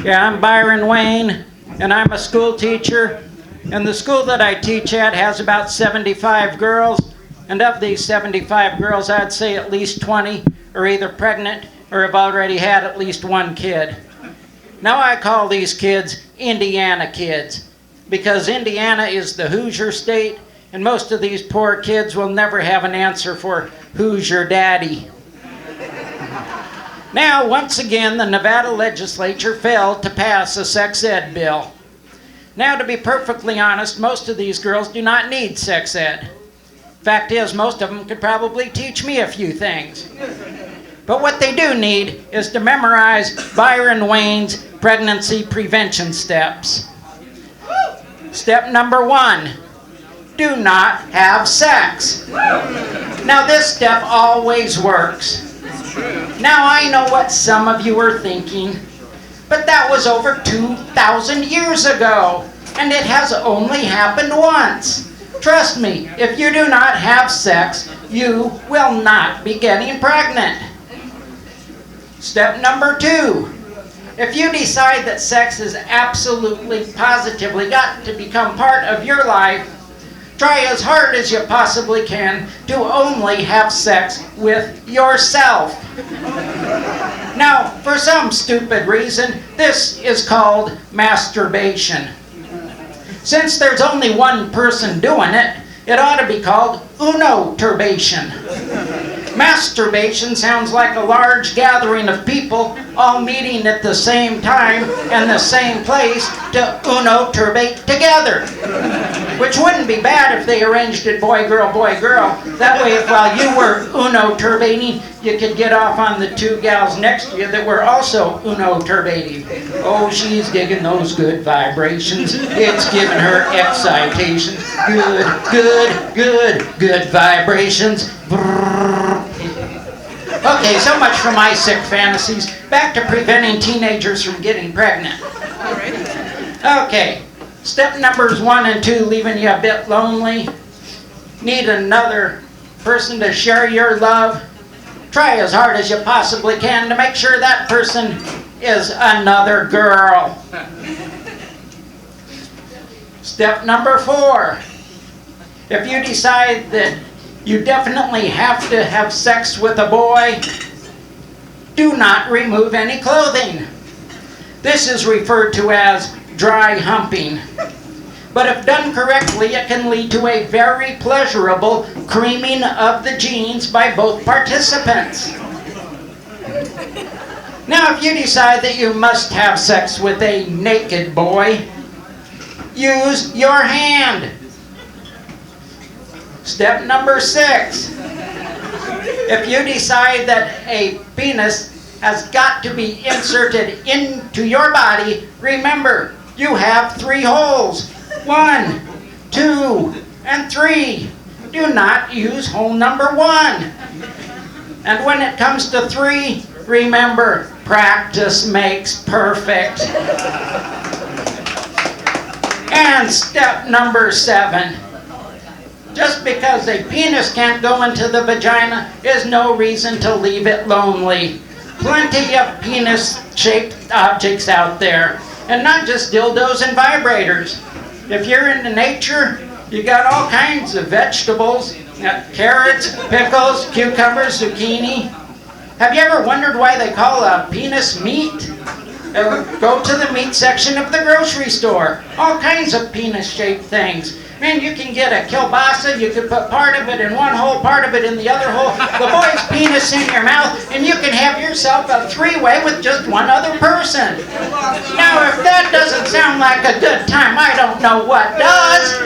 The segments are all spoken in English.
Yeah, I'm Byron Wayne, and I'm a school teacher. And the school that I teach at has about 75 girls. And of these 75 girls, I'd say at least 20 are either pregnant or have already had at least one kid. Now I call these kids Indiana kids, because Indiana is the Hoosier state, and most of these poor kids will never have an answer for who's your daddy. Now, once again, the Nevada legislature failed to pass a sex ed bill. Now, to be perfectly honest, most of these girls do not need sex ed. Fact is, most of them could probably teach me a few things. But what they do need is to memorize Byron Wayne's pregnancy prevention steps. Step number 1, do not have sex. Now, this step always works. Now, I know what some of you are thinking, but that was over 2,000 years ago, and it has only happened once. Trust me, if you do not have sex, you will not be getting pregnant. Step number 2, if you decide that sex is absolutely, positively got to become part of your life, try as hard as you possibly can to only have sex with yourself. Now, for some stupid reason, this is called masturbation. Since there's only one person doing it, it ought to be called unoturbation. Masturbation sounds like a large gathering of people all meeting at the same time and the same place to unoturbate together. Which wouldn't be bad if they arranged it boy, girl, boy, girl. That way, if while you were unoturbating, you could get off on the two gals next to you that were also unoturbating. Oh, she's digging those good vibrations. It's giving her excitation. Good vibrations. Brrr. Okay, so much for my sick fantasies. Back to preventing teenagers from getting pregnant. Okay, step numbers 1 and 2, leaving you a bit lonely. Need another person to share your love. Try as hard as you possibly can to make sure that person is another girl. Step number 4. If you decide that you definitely have to have sex with a boy, do not remove any clothing. This is referred to as dry humping. But if done correctly, it can lead to a very pleasurable creaming of the jeans by both participants. Now, if you decide that you must have sex with a naked boy, use your hand. Step number 6. If you decide that a penis has got to be inserted into your body, remember, you have 3 holes. 1, 2, and 3. Do not use hole number 1. And when it comes to 3, remember, practice makes perfect. And step number 7. Just because a penis can't go into the vagina is no reason to leave it lonely. Plenty of penis-shaped objects out there, and not just dildos and vibrators. If you're into nature, you got all kinds of vegetables. You got carrots, pickles, cucumbers, zucchini. Have you ever wondered why they call a penis meat? Go to the meat section of the grocery store. All kinds of penis-shaped things. Man, you can get a kielbasa, you could put part of it in one hole, part of it in the other hole, the boy's penis in your mouth, and you can have yourself a 3-way with just one other person. Now, if that doesn't sound like a good time, I don't know what does.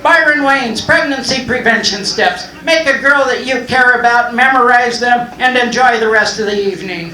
Byron Wayne's pregnancy prevention steps. Make a girl that you care about, memorize them, and enjoy the rest of the evening.